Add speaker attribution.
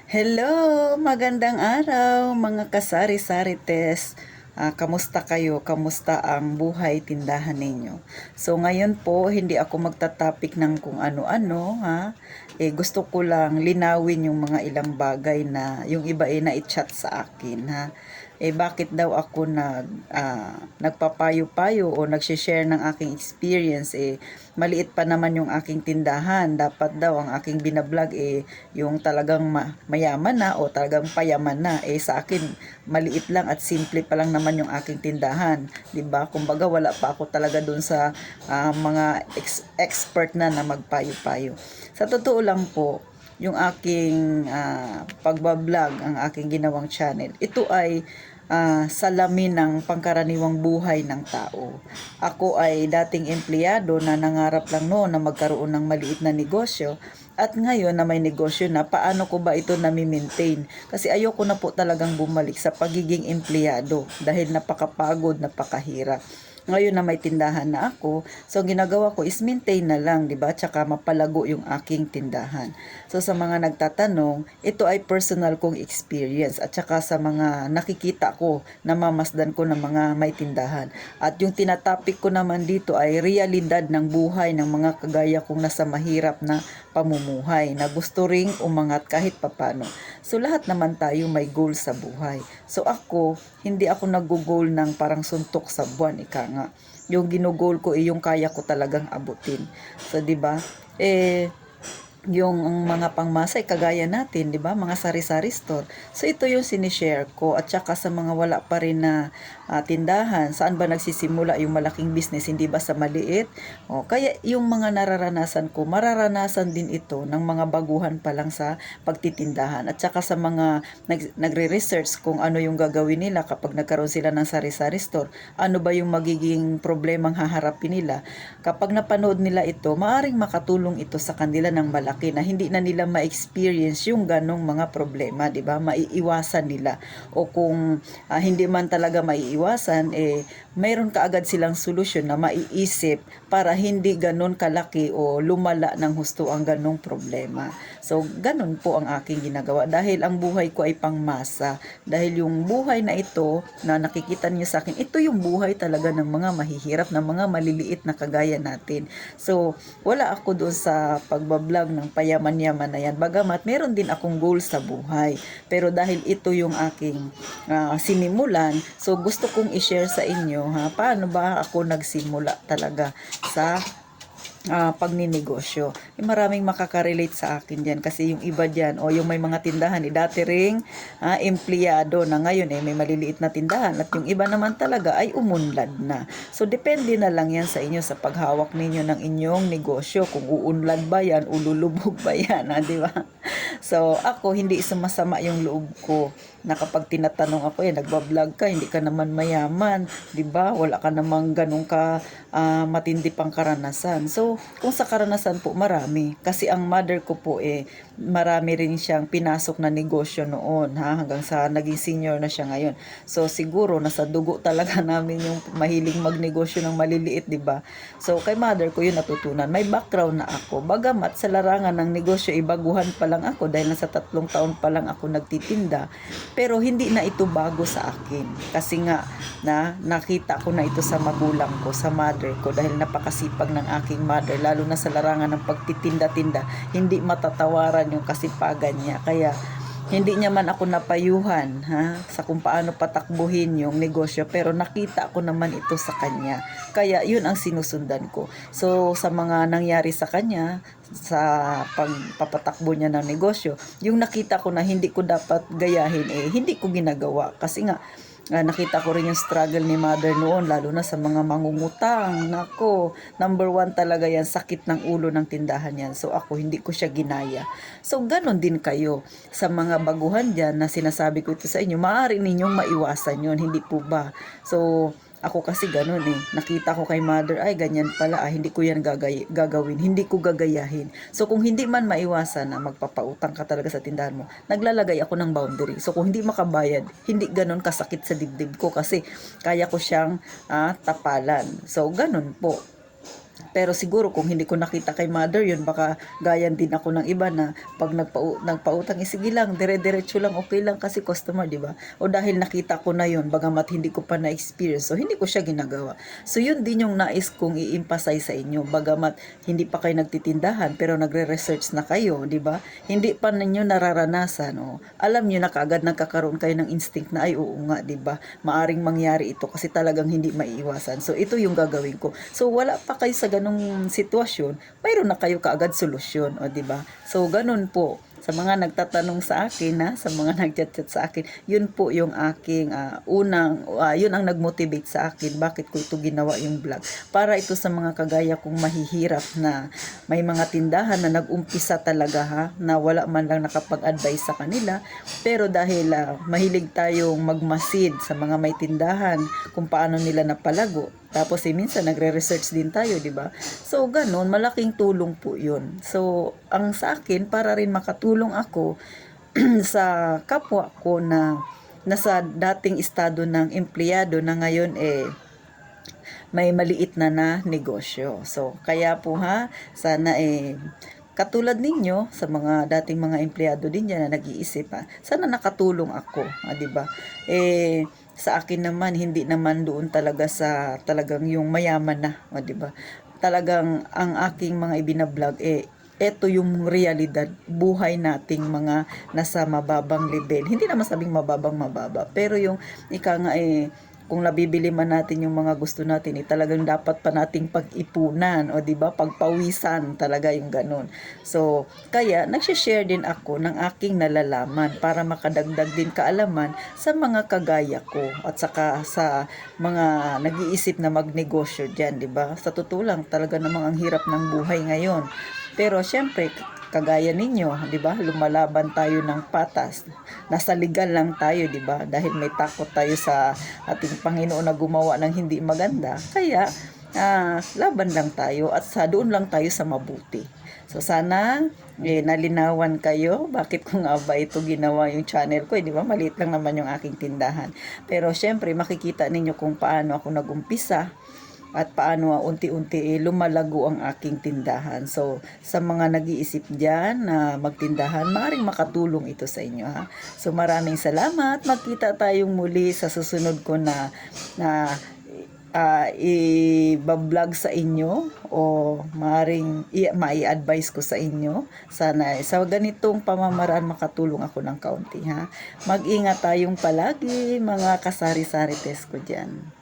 Speaker 1: Hello! Magandang araw mga kasari-sari test. Kamusta kayo? Kamusta ang buhay tindahan ninyo? So ngayon po, hindi ako magtatapik ng kung ano-ano, ha? Gusto ko lang linawin yung mga ilang bagay na yung iba ay na-chat sa akin, ha? Bakit daw ako nagpapayo-payo o nagsishare ng aking experience? Maliit pa naman yung aking tindahan. Dapat daw ang aking binablog yung talagang mayaman na o talagang payaman na. Sa akin, maliit lang at simple pa lang naman yung aking tindahan. 'Di ba? Kumbaga wala pa ako talaga dun sa mga expert na magpayo-payo. Sa totoo lang po, yung aking pagbablog, ang aking ginawang channel, ito ay salamin ng pangkaraniwang buhay ng tao. Ako ay dating empleyado na nangarap lang noon na magkaroon ng maliit na negosyo, at ngayon na may negosyo na, paano ko ba ito nami-maintain? Kasi ayoko na po talagang bumalik sa pagiging empleyado dahil napakapagod, napakahirap. Ngayon na may tindahan na ako, so ginagawa ko is maintain na lang, 'di ba? Tsaka mapalago yung aking tindahan. So sa mga nagtatanong, ito ay personal kong experience at tsaka sa mga nakikita ko, namamasdan ko ng mga may tindahan. At yung tinatopic ko naman dito ay realidad ng buhay ng mga kagaya kong nasa mahirap na pamumuhay na gusto ring umangat kahit papano. So lahat naman tayo may goal sa buhay. So ako, hindi ako nag-goal ng parang suntok sa buwan, ika nga. Yung ginugol ko yung kaya ko talagang abutin. So 'di ba? Yung mga pangmasay kagaya natin, 'di ba? Mga sari-sari store. So ito yung sinishare ko, at saka sa mga wala pa rin na tindahan, saan ba nagsisimula yung malaking business, hindi ba sa maliit? Kaya yung mga nararanasan ko, mararanasan din ito ng mga baguhan pa lang sa pagtitindahan, at saka sa mga nagre-research kung ano yung gagawin nila kapag nagkaroon sila ng sari-sari store, ano ba yung magiging problemang haharapin nila. Kapag napanood nila ito, maaring makatulong ito sa kanila ng malaki na hindi na nila ma-experience yung ganong mga problema, 'di ba? Maiiwasan nila. O kung hindi man talaga maiiwasan, mayroon kaagad silang solusyon na maiisip para hindi ganon kalaki o lumala ng husto ang ganong problema. So, ganon po ang aking ginagawa dahil ang buhay ko ay pangmasa. Dahil yung buhay na ito na nakikita niyo sa akin, ito yung buhay talaga ng mga mahihirap, ng mga maliliit na kagaya natin. So, wala ako doon sa pagbablog ng payaman-yaman na yan. Bagamat meron din akong goal sa buhay. Pero dahil ito yung aking sinimulan, so gusto kong i-share sa inyo, paano ba ako nagsimula talaga sa pagninegosyo. Maraming makakarelate sa akin diyan kasi yung iba diyan o yung may mga tindahan dati ring empleyado na ngayon may maliliit na tindahan, at yung iba naman talaga ay umunlad na. So depende na lang yan sa inyo sa paghawak ninyo ng inyong negosyo, kung uunlad ba yan, ululubog ba yan, di ba? So ako, hindi sumasama yung loob ko na kapag tinatanong ako, nagbablog ka, hindi ka naman mayaman, 'di ba? Wala ka namang ganun ka matindi pang karanasan. So, kung sa karanasan po, marami. Kasi ang mother ko po marami rin siyang pinasok na negosyo noon, hanggang sa naging senior na siya ngayon. So, siguro nasa dugo talaga namin yung mahiling magnegosyo ng maliliit, 'di ba? So, kay mother ko yun natutunan. May background na ako. Bagamat sa larangan ng negosyo, baguhan pa lang ako dahil nasa 3 taon pa lang ako nagtitinda. Pero hindi na ito bago sa akin. Kasi nga, nakita ko na ito sa magulang ko, sa mother ko, dahil napakasipag ng aking mother, lalo na sa larangan ng pagtitinda-tinda. Hindi matatawaran yung kasipagan niya. Kaya, hindi niya man ako napayuhan sa kung paano patakbuhin yung negosyo, pero nakita ko naman ito sa kanya. Kaya yun ang sinusundan ko. So sa mga nangyari sa kanya sa pagpapatakbo niya ng negosyo, yung nakita ko na hindi ko dapat gayahin, hindi ko ginagawa. Kasi nga nakita ko rin yung struggle ni mother noon, lalo na sa mga mangungutang. Nako, number 1 talaga yan, sakit ng ulo ng tindahan yan. So ako, hindi ko siya ginaya. So ganon din kayo sa mga baguhan dyan na sinasabi ko ito sa inyo, maaari ninyong maiwasan yun, hindi po ba? So ako kasi ganun nakita ko kay mother, ay ganyan pala, hindi ko yan gagawin, hindi ko gagayahin. So kung hindi man maiwasan na magpapautang ka talaga sa tindahan mo, naglalagay ako ng boundary. So kung hindi makabayad, hindi ganun kasakit sa dibdib ko kasi kaya ko siyang tapalan. So ganun po. Pero siguro kung hindi ko nakita kay mother yun, baka gayan din ako ng iba na pag nagpautang, sige lang, dire-diretso lang, okay lang kasi customer, di ba? O dahil nakita ko na yun, bagamat hindi ko pa na-experience, so hindi ko siya ginagawa. So yun din yung nais kong i-emphasize sa inyo, bagamat hindi pa kayo nagtitindahan, pero nagre-research na kayo, di ba? Hindi pa ninyo nararanasan, o alam nyo na kaagad nagkakaroon kayo ng instinct na, ay oo nga, di ba? Maaring mangyari ito kasi talagang hindi maiiwasan. So ito yung gagawin ko. So wala pa kayo sa ganung sitwasyon, mayroon na kayo kaagad solusyon, o di ba? So ganun po. Sa mga nagtatanong sa akin, sa mga nagchat-chat sa akin, yun po yung aking yun ang nagmotivate sa akin, bakit ko ito ginawa yung vlog. Para ito sa mga kagaya kong mahihirap na may mga tindahan na nag-umpisa talaga na wala man lang nakapag-advise sa kanila. Pero dahil mahilig tayong magmasid sa mga may tindahan kung paano nila napalago. Tapos minsan nagre-research din tayo, di ba? So ganun, malaking tulong po 'yun. So ang sa akin para rin makatulong ako sa kapwa ko na nasa dating estado ng empleyado na ngayon may maliit na negosyo. So kaya po sana katulad ninyo sa mga dating mga empleyado din dyan na nag-iisip sana nakatulong ako, di ba? Sa akin naman hindi naman doon talaga sa talagang yung mayaman na, di ba? Talagang ang aking mga ibinablog eto yung realidad, buhay nating mga nasa mababang level. Hindi naman sabing mababa, pero yung ika nga kung nabibili man natin yung mga gusto natin, talagang dapat pa nating pag-ipunan, o di ba, pagpawisan talaga yung ganun. So, kaya nagsishare din ako ng aking nalalaman para makadagdag din kaalaman sa mga kagaya ko at saka sa mga nag-iisip na magnegosyo diyan, di ba? Sa totoo lang, talaga namang ang hirap ng buhay ngayon. Pero syempre, kagaya ninyo, 'di ba? Lumalaban tayo ng patas. Nasa legal lang tayo, 'di ba? Dahil may takot tayo sa ating Panginoon na gumawa ng hindi maganda. Kaya laban lang tayo at sa doon lang tayo sa mabuti. So sana nalinawan kayo bakit ko nga ba ito ginawa yung channel ko, 'di ba? Maliit lang naman yung aking tindahan. Pero syempre makikita ninyo kung paano ako nagumpisa at paano unti-unti lumalago ang aking tindahan. So, sa mga nag-iisip dyan na magtindahan, maaaring makatulong ito sa inyo. So, maraming salamat. Magkita tayong muli sa susunod ko na i-vlog sa inyo o maaaring mai-advise ko sa inyo. Sana sa ganitong pamamaraan makatulong ako ng kaunti. Mag-ingat tayong palagi mga kasari-sari test ko dyan.